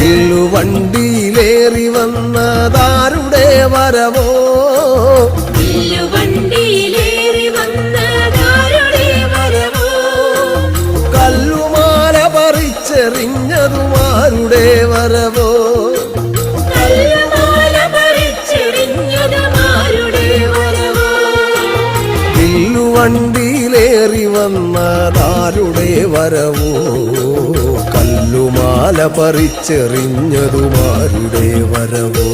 വില്ലുവണ്ടിയിലേറി വന്നതാരുടെ വരവോ കല്ലുമാല പറിച്ചെറിഞ്ഞതുമാരുടെ വരവോ വില്ലുവണ്ടിയിലേറി വന്നതാരുടെ വരവോ കല്ലുമാല പറിച്ചെറിഞ്ഞതുമാരുടെ വരവോ